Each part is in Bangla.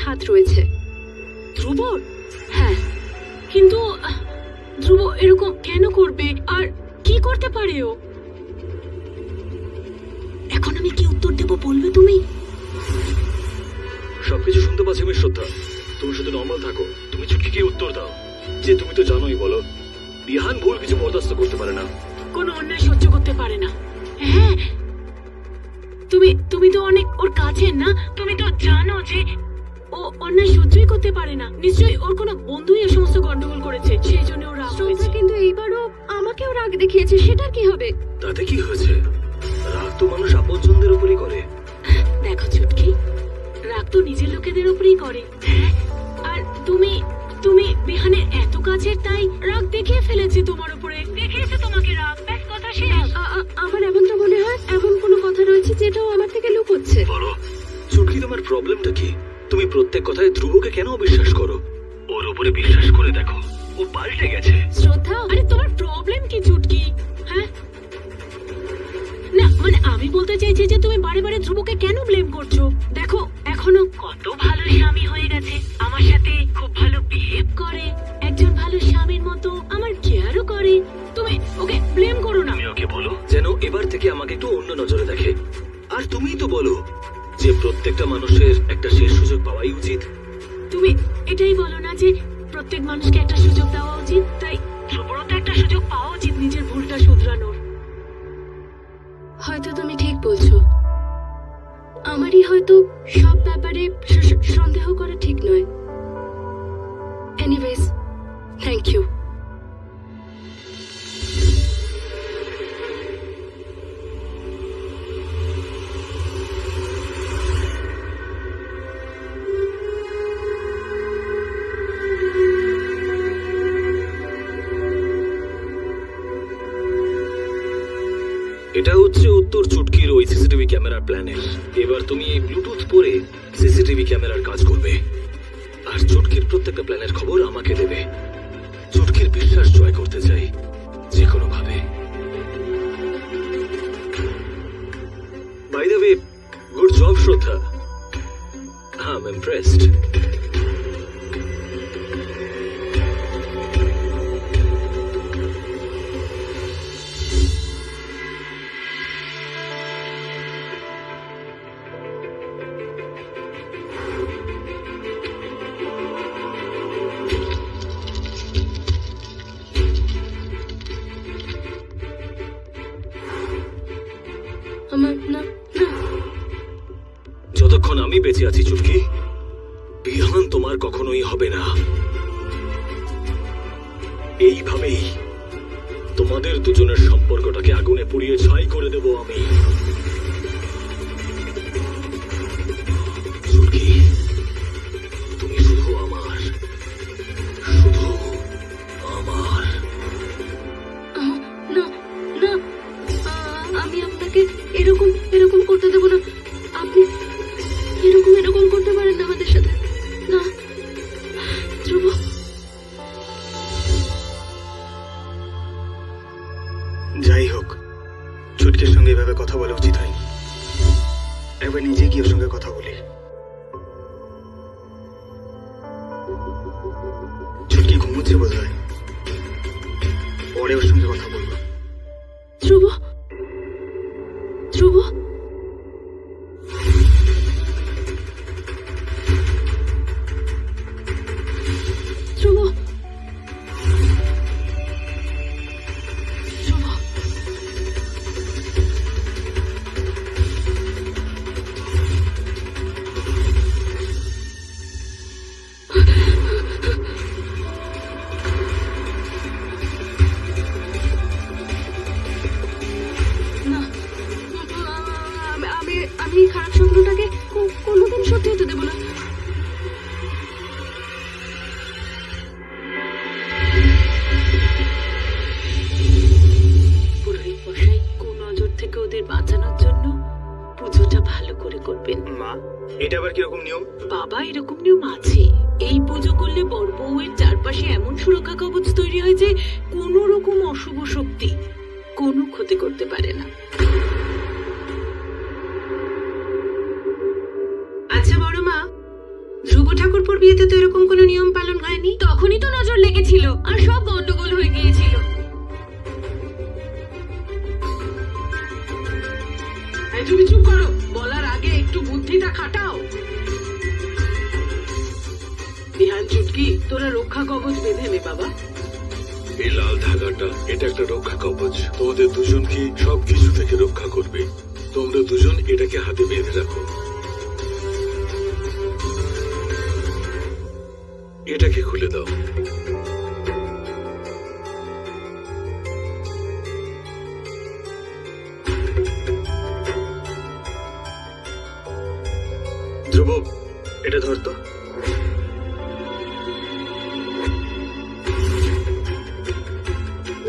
হাত রয়েছে। ধ্রুবর? হ্যাঁ, কিন্তু ধ্রুব এরকম কেন করবে আর কি করতে পারে ও? এখন আমি কি উত্তর দেব বলবে তুমি? সবকিছু শুনতে পাচ্ছি আমি শ্রদ্ধা, তুমি শুধু নর্মাল থাকো। তুমি চুটকিকে উত্তর দাও যে তুমি তো জানোই, বলো বিহান ভুল কিছু বরদাস্ত করতে পারে না, কোনো অন্যায় সহ্য করতে পারে না। হ্যাঁ, তুমি তো অনেক ওর কাছের না, তুমি তো জানো যে ও অন্যায় সহ্যই করতে পারে না। নিশ্চয়ই ওর কোনো বন্ধুই এই সমস্ত গন্ডগোল করেছে, সেই জন্য ও রাগ শ্রদ্ধা হয়েছে। কিন্তু এইবারও আমাকেও রাগ দেখিয়েছে, সেটার কি হবে? তাতে কি হয়েছে? রাগ তো মানুষ আপনজনদের উপরই করে। দেখো চুটকি, রাগ তো নিজের লোকেদের উপরেই করে। হ্যাঁ, আর তুমি বিহানের এত কাছের, তাই রাগ দেখিয়ে ফেলেছে তোমার উপরে, দেখিয়েছে তোমাকে রাগ, ব্যাস কথা শেষ। আমার এমনটা মনে হয় এমন কোনো কথা রয়েছে যেটাও আমার থেকে লুকোচ্ছে। বলো চুটকি, তোমার প্রবলেমটা কি? তুমি প্রত্যেক কথায় ধ্রুবকে কেন অবিশ্বাস করো? ওর উপরে বিশ্বাস করে দেখো, ও পাল্টে গেছে। শ্রদ্ধা, আরে তোমার প্রবলেম কি চুটকি? হ্যাঁ, না মানে আমি বলতে চাইছি যে তুমি বারে বারে ধ্রুবকে কেন ব্লেম করছো? দেখো এখনো কত ভালো স্বামী হয়ে গেছে, আমার সাথে খুব ভালো বিহেভ করে, একজন ভালো স্বামীর মতো আমার কেয়ারও করে। তুমি ওকে ব্লেম করো না। তুমি ওকে বলো যেন এবার থেকে আমাকে একটু অন্য নজরে দেখে। আর তুমিই তো বলো যে প্রত্যেকটা মানুষের একটা শেষ সুযোগ পাওয়াই উচিত। তুমি এটাই বলো না যে প্রত্যেক মানুষকে একটা সুযোগ দেওয়া উচিত, তাই ধ্রুবরও তো একটা সুযোগ পাওয়া উচিত নিজের ভুলটা শুধরানোর। হয়তো তুমি ঠিক বলছো, আমারই হয়তো সব ব্যাপারে সন্দেহ করা ঠিক নয়। Anyways, thank you. এটা হচ্ছে উত্তর চুটকির ওই সিসিটিভি ক্যামেরার প্ল্যানেল। এবার তুমি এই ব্লুটুথ পরে সিসিটিভি ক্যামেরার কাজ করবে, আর চুটকির প্রত্যেকটা প্ল্যানের খবর আমাকে দেবে। চুটকির বিশ্বাস জয় করতে চাই যে কোনো ভাবে। By the way, good job Shraddha, I am impressed. আমার না না, যতক্ষণ আমি বেঁচে আছি চুটকি, বিহান তোমার কখনোই হবে না। এইভাবেই তোমাদের দুজনের সম্পর্কটাকে আগুনে পুড়িয়ে ছাই করে দেব আমি। চুটকি, তুমি শুধু আমার, শুধু আমার। না না, আমি আপনাকে এরকম এরকম করতে দেবো না। আপনি এরকম করতে পারেন না আমাদের সাথে। না ধ্রুব, যাই হোক, চুটকির সঙ্গে এভাবে কথা বলা উচিত হয়নি। একবার নিজে গিয়ে ওর সঙ্গে কথা বলি। চুটকি ঘুমোচ্ছে বোধ হয়, পরে ওর সঙ্গে কথা বলবো। ধ্রুব, ধ্রুব, ধ্রুব, ধ্রুব। না, আমি এই খারাপ স্বপ্নটাকে কোনোদিন সত্যি হতে দেবো না। পুরোহিত মশাই কুনজর থেকে ওদের বাঁচানোর জন্য পুজোটা ভালো করে করবেন। মা, এটা আবার কিরকম নিয়ম? বাবা, এরকম নিয়ম আছে। এই পুজো করলে বড় বউয়ের চারপাশে এমন সুরক্ষা কবচ তৈরি হয় যে কোনো রকম অশুভ শক্তি কোনো ক্ষতি করতে পারে না। আচ্ছা বড় মা, ধ্রুব হয়নি তখনই তো নজর লেগেছিল আর সব গন্ডগোল হয়ে গিয়েছিল। এই তুমি চুপ করো, বলার আগে একটু বুদ্ধিটা খাটাও। বিহান চুটকি, তোরা রক্ষা কবচ বেঁধে নে বাবা। এই লাল ধাগাটা এটা একটা রক্ষা কবচ, তোমাদের দুজনকে সবকিছু থেকে রক্ষা করবে। তোমরা দুজন এটাকে হাতে বেঁধে রাখো। এটাকে খুলে দাও। ধ্রুব, এটা ধরতো।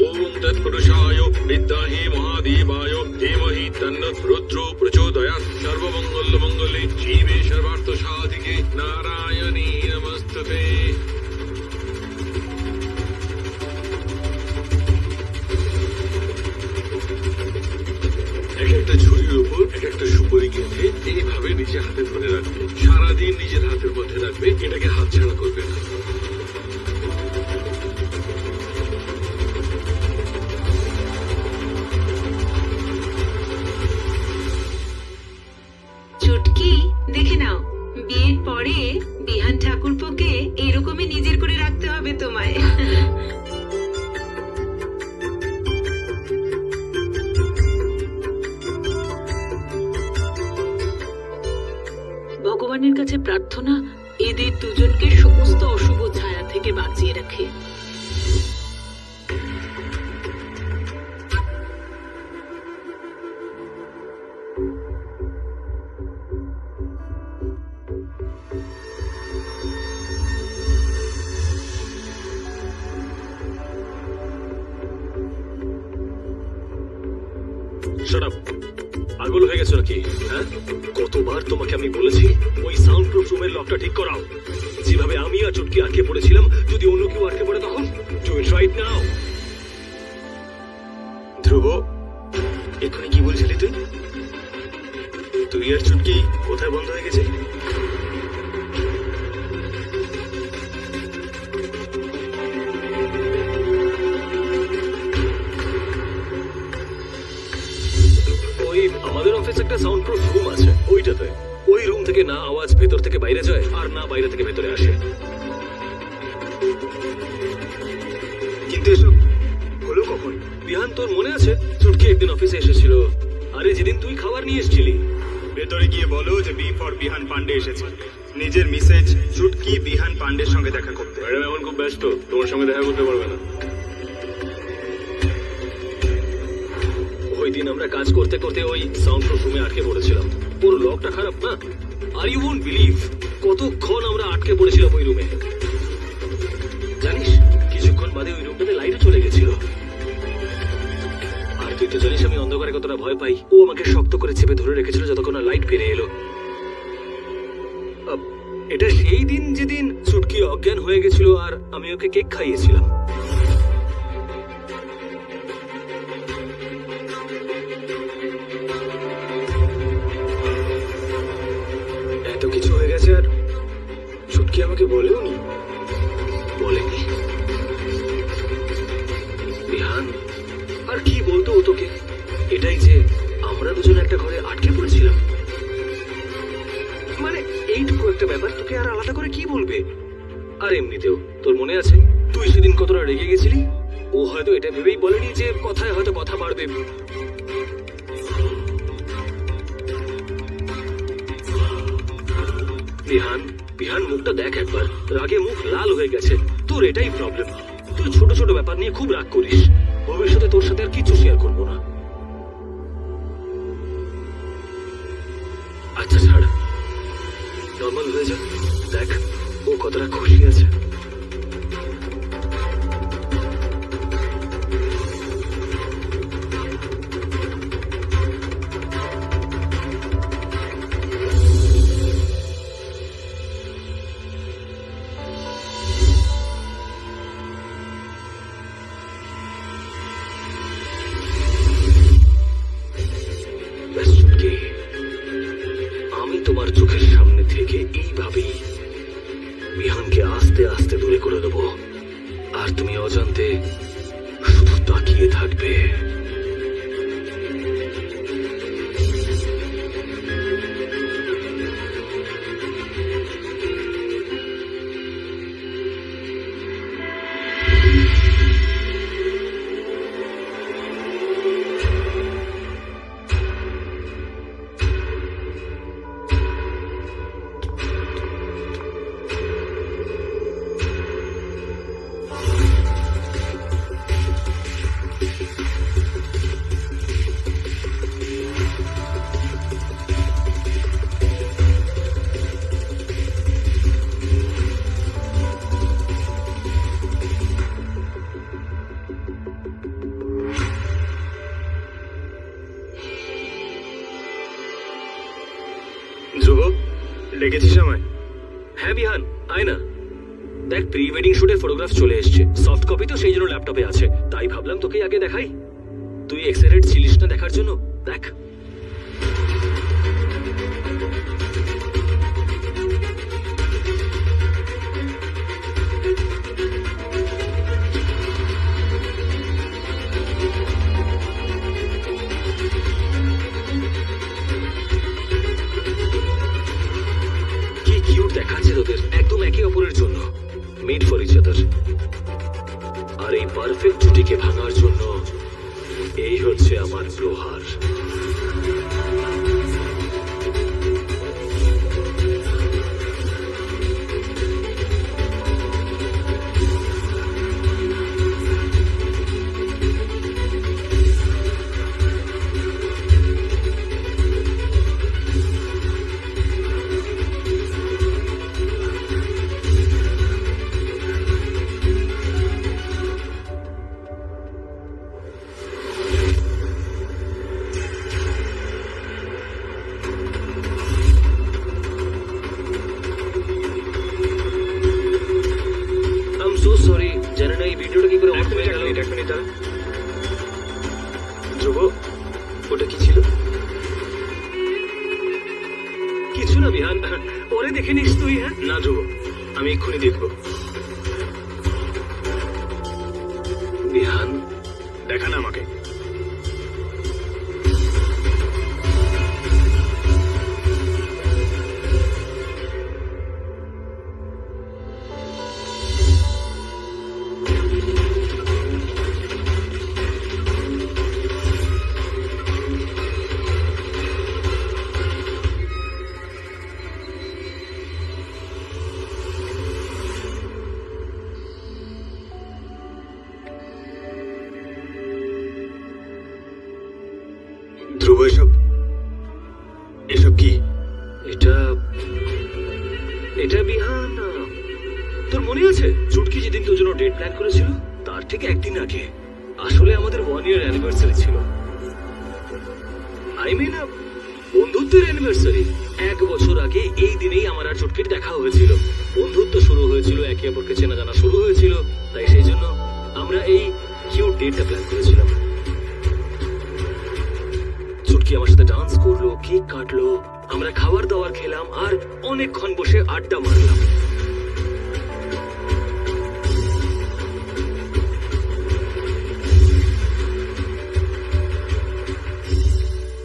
ওম তৎপুরুষায় বিদ্মহে মহাদেবায় ধীমহি তন্নঃ রুদ্রো প্রচোদয়াৎ। সর্বমঙ্গল মঙ্গলে শিবে সর্বার্থ সাধিকে নারায়ণী নমস্তুতে। এক একটা ঝুড়ির উপর এক একটা সুপারি গেঁথে এইভাবে নিজে হাতে ধরে রাখবে। সারাদিন নিজের হাতের মধ্যে রাখবে, এটাকে হাতছাড়া করবে না। চুটকি, দেখে নাও, বিয়ের পরে বিহান ঠাকুরপোকে এরকমই নিজের করে রাখতে হবে তোমায়। ভগবানের কাছে প্রার্থনা এদের দুজনকে সমস্ত অশুভ ছায়া থেকে বাঁচিয়ে রাখে। Shut up! পাগল হয়ে গেছো নাকি? হ্যাঁ, কতবার তোমাকে আমি বলেছি ওই সাউন্ড প্রুফ রুমের লকটা ঠিক করাও। যেভাবে আমি আর চুটকি আটকে পড়েছিলাম, যদি অন্য কেউ আটকে পড়ে তখন? Do it right now. ধ্রুব, এক্ষুনি কি বলছিলি তুই? তুই আর চুটকি কোথায় বন্ধ হয়ে গেছে? ওই আমাদের অফিসে একটা সাউন্ড প্রুফ রুম আছে, ওইটাতে। ওই রুম থেকে না আওয়াজ ভেতর থেকে বাইরে যায় আর না বাইরে থেকে ভেতরে আসে। কিন্তু এসব হলো কখন? বিহান, তোর মনে আছে চুটকি একদিন অফিসে এসেছিল? আরে যেদিন তুই খাবার নিয়ে এসেছিলি। ভেতরে গিয়ে বলো যে বি ফর বিহান পান্ডে এসেছে। নিজের মিসেজ চুটকি বিহান পান্ডের সঙ্গে দেখা করতে। ম্যাডাম এখন খুব ব্যস্ত, তোমার সঙ্গে দেখা করতে পারবে না। ওই দিন আমরা কাজ করতে করতে ওই সাউন্ড প্রুফ রুমে আটকে পড়েছিলাম। ওর লকটা খারাপ না? আর ইউ ওন্ট বিলিভ কতক্ষণ আমরা আটকে পড়েছিলাম ওই রুমে। জানিস, কিছুক্ষণ বাদে ওই রুমটাতে লাইটও চলে গেছিল। আর তুই তো জানিস আমি অন্ধকারে কতটা ভয় পাই। ও আমাকে শক্ত করে চেপে ধরে রেখেছিল যতক্ষণ না লাইট ফিরে এলো। এটা সেই দিন যেদিন চুটকি অজ্ঞান হয়ে গেছিল আর আমি ওকে কেক খাইয়েছিলাম। এত কিছু হয়ে গেছে আর চুটকি আমাকে বলেও নি। বলেনি? বিহান, আর কি বলতো ও তোকে? এটাই যে আমরা দুজন একটা ঘরে আটকে পড়েছিলাম। মানে এইটুকু একটা ব্যাপার তোকে আর আলাদা করে কি বলবে? আর এমনিতেও তোর মনে আছে তুই সেদিন কতটা রেগে গেছিলি? ও হয়তো এটা ভেবেই বলেনি যে কথায় হয়তো কথা বাড়বে। বিহান, বিহান, মুখটা দেখ একবার, রাগে মুখ লাল হয়ে গেছে। তোর এটাই প্রবলেম, তুই ছোট ছোট ব্যাপার নিয়ে খুব রাগ করিস। ভবিষ্যতে তোর সাথে আর কিছু শেয়ার করবো না। আচ্ছা ছাড়, নর্মাল হয়ে যা। দেখ ও কতটা খুশি আছে। তাকিয়ে থাকবে। ধ্রুব, ডেকেছিস আমায়? হ্যাঁ বিহান, আয় না। দেখ, প্রি ওয়েডিং শুটের ফটোগ্রাফ চলে এসেছে। সফট কপি তো সেই জন্য ল্যাপটপে আছে, তাই ভাবলাম তোকে আগে দেখাই। তুই এক্সাইটেড ছিলিস না দেখার জন্য? দেখ। কি কিউট দেখাচ্ছে তোদের, একদম একে অপরের জন্য মেড ফর ইচ আদার। আর এই পারফেক্ট জুটিকে ভাঙার জন্য এই হচ্ছে আমার প্রহার। সরি, জানি না এই ভিডিওটা কি করে অন হয়ে গেল। এখনই দাঁড়া। ধ্রুব, ওটা কি ছিল? কিছু না বিহান, পরে দেখে নিস তুই। হ্যাঁ না ধ্রুব, আমি এক্ষুনি দেখবো। বিহান, দেখা না আমাকে। ধ্রুব, এসব কি? এটা এটা বিহান, তোর মনে আছে চুটকি যেদিন তোর জন্য ডেট প্ল্যান করেছিল তার ঠিক একদিন আগে আসলে আমাদের 1 ইয়ার অ্যানিভার্সারি ছিল। আই মিন বন্ধুত্বের অ্যানিভার্সারি। 1 বছর আগে এই দিনেই আমার আর চুটকির দেখা হয়েছিল। বন্ধুত্ব শুরু হয়েছিল, একে অপরকে চেনা জানা শুরু হয়েছিল। তাই সেই জন্য আমরা এই কিউট ডেটটা প্ল্যান করেছিলাম। চুটকি আমার সাথে ডান্স করলো, কেক কাটলো, আমরা খাবার দাবার খেলাম আর অনেকক্ষণ বসে আড্ডা মারলাম।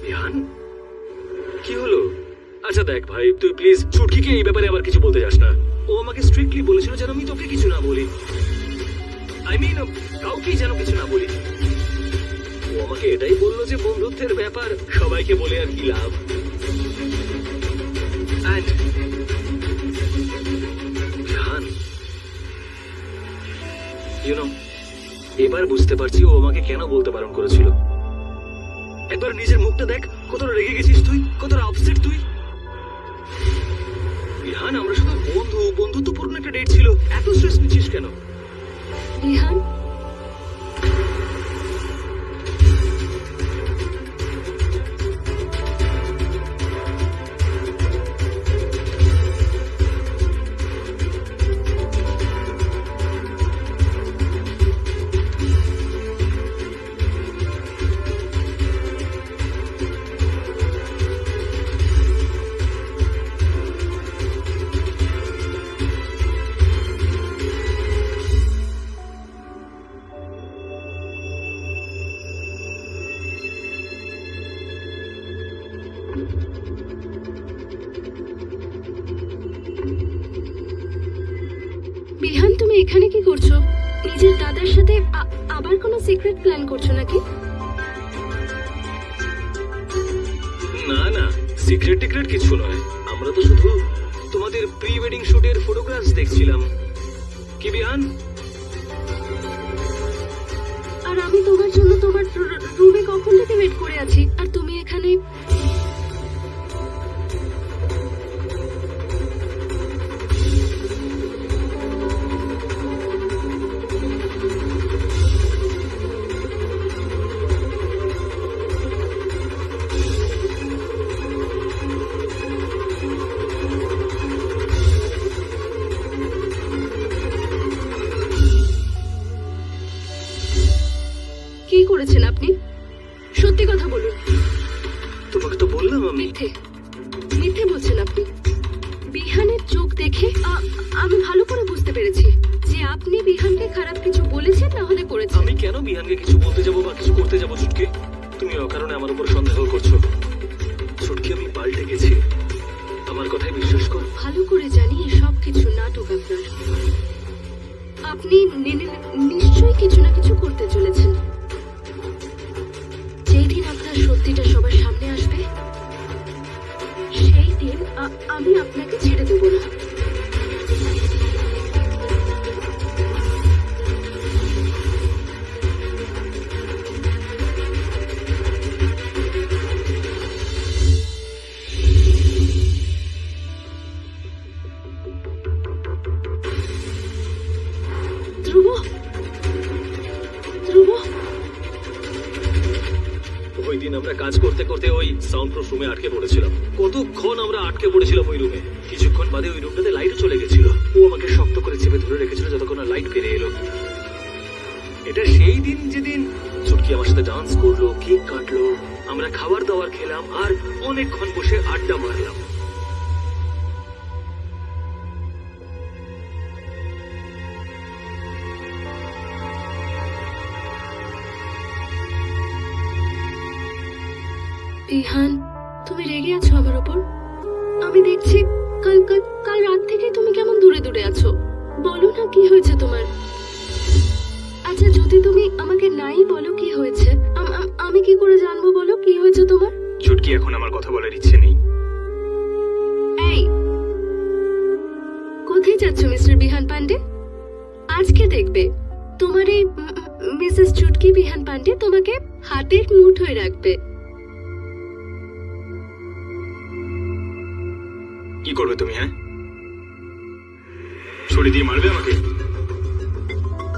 বিহান, কি হলো? আচ্ছা দেখ ভাই, তুই প্লিজ চুটকিকে এই ব্যাপারে আবার কিছু বলতে যাস না। ও আমাকে স্ট্রিক্টলি বলেছিল যেন আমি তোকে কিছু না বলি। আই মিন কাউকেই যেন কিছু না বলি। ও আমাকে এটাই বললো যে বন্ধুত্বের ব্যাপার সবাইকে বলে আর কি লাভ। And বিহান, you know, এবার বুঝতে পারছি ও আমাকে কেন বলতে বারণ করেছিল। একবার নিজের মুখটা দেখ, কতটা রেগে গেছিস তুই, কতটা আপসেট তুই। বিহান, আমরা শুধু বন্ধুত্বপূর্ণ একটা ডেট ছিল, এত স্ট্রেস নিচ্ছিস কেন? বিহান, এখানে কি করছো? নিজের দাদার সাথে আবার কোনো সিক্রেট প্ল্যান করছো নাকি? না না, সিক্রেট টিক্রেট কিছু নয়। আমরা তো শুধু তোমাদের প্রি ওয়েডিং শুটের ফটোগ্রাফস দেখছিলাম। কি বিহান? আর আমি তোমার জন্য তোমার রুমে কখন থেকে ওয়েট করে আছি, আর তুমি এখানে। কি করেছেন আপনি? সত্যি কথা বলুন। তোমাকে তো বললাম আমি। মিথ্যে মিথ্যে বলছেন আপনি। বিহানের চোখ দেখে আমি ভালো করে বুঝতে পেরেছি যে আপনি বিহানকে খারাপ কিছু বলেছেন, না হলে করেছেন। আমি কেন বিহানকে কিছু বলতে যাবো বা কিছু করতে যাবো ছুটকি? তুমি অকারণে আমার উপর সন্দেহ করছো। ছুটকি, আমি পাল্টে গেছি, আমার কথায় বিশ্বাস করো। ভালো করে জানি সব কিছু নাটক আপনার। আপনি নিশ্চয়ই কিছু না কিছু করতে চলেছেন। যেই দিন আপনার সত্যিটা সবার সামনে আসবে, সেই দিন আমি আপনাকে ছেড়ে দেব না। ধ্রুব, ধ্রুব, ওই দিন আমরা কাজ করতে করতে ওই সাউন্ড প্রুফ রুমে আটকে পড়েছিলাম। কতক্ষণ আমরা আটকে পড়েছিলাম ওই রুমে। কিছুক্ষণ বাদে ওই রুমটাতে লাইটও চলে গেছিল। ও আমাকে শক্ত করে চেপে ধরে রেখেছিল যতক্ষণ না লাইট ফিরে এলো। এটা সেই দিন যেদিন ছুটকি আমার সাথে ডান্স করলো, কেক কাটলো, আমরা খাবার দাবার খেলাম আর অনেকক্ষণ বসে আড্ডা মারলাম। বিহান, তুমি রেগে আছো আমার ওপর? আমি দেখছি কাল রাত থেকে তুমি কেমন দূরে দূরে আছো। বলো না কি হয়েছে তোমার? আচ্ছা, যদি তুমি আমাকে নাই বলো কি হয়েছে, আমি কি করে জানবো? বলো কি হয়েছে তোমার? ছুটকি, এখন আমার কথা বলার ইচ্ছে নেই। এই, কোথায় যাচ্ছ মিস্টার বিহান পান্ডে? আজকে দেখবে তোমার এই মিসেস চুটকি বিহান পান্ডে তোমাকে হাতের মুঠোয় রাখবে। কি করবে তুমি? হ্যাঁ, ছুরি দিয়ে মারবে আমাকে?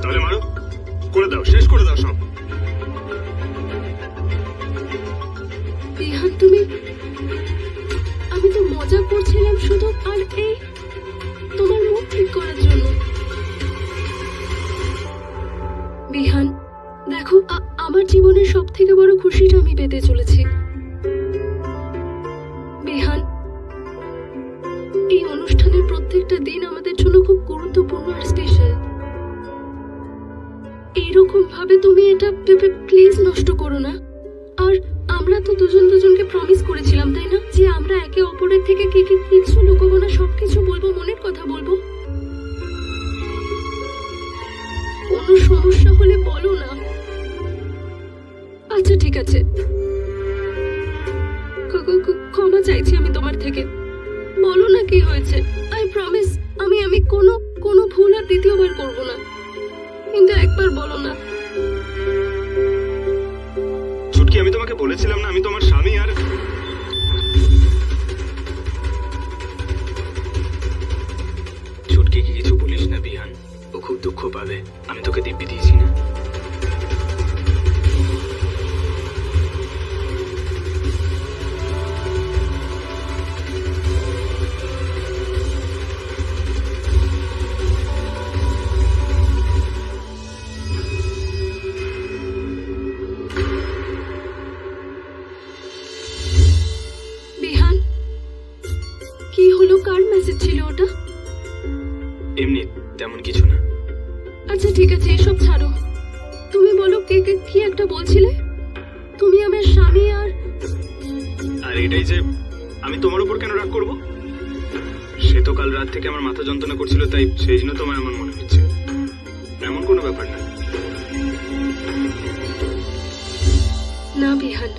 তাহলে মারো, করে দাও, শেষ করে দাও সব। বিহান, তুমি, আমি তো মজা করছিলাম শুধু, আর এই তোমার মুখ ঠিক করার জন্য। বিহান দেখো, আমার জীবনের সব থেকে বড় খুশিটা আমি পেতে চলেছি। বিহান, এই অনুষ্ঠানের প্রত্যেকটা দিন আমাদের জন্য খুব গুরুত্বপূর্ণ আর স্পেশাল। এইরকম ভাবে তুমি এটা প্লিজ নষ্ট করো না। আর আমরা তো দুজনকে প্রমিস করেছিলাম, তাই না, যে আমরা একে অপরের থেকে কিছু লুকোবো না, সবকিছু বলবো, মনের কথা বলবো। কোনো সমস্যা হলে বলো না। আচ্ছা ঠিক আছে, ক্ষমা চাইছি আমি তোমার থেকে। বলো না কি হয়েছে। আই প্রমিস, আমি কোনো ভুল আর দ্বিতীয়বার করবো না, কিন্তু একবার বলো না। ছুটকি, আমি তোমাকে বলেছিলাম না আমি তোমার স্বামী। আর ছুটকি, কিছু বলিস না বিহান, ও খুব দুঃখ পাবে। আমি তোকে দিব্যি দিয়েছি না। বিহান, কি হলো? কার মেসেজ ছিল ওটা? এমনি তেমন কিছু না। আচ্ছা ঠিক আছে, এসব ছাড়ো। তুমি বলো, কি একটা বলছিলে? তুমি আমার স্বামী, আর এটাই যে আমি তোমার উপর কেন রাগ করব? সে তো কাল রাত থেকে আমার মাথা যন্ত্রণা করছিল, তাই সেই জন্য তোমার এমন মনে হচ্ছে। কোনো ব্যাপার না। না বিহান,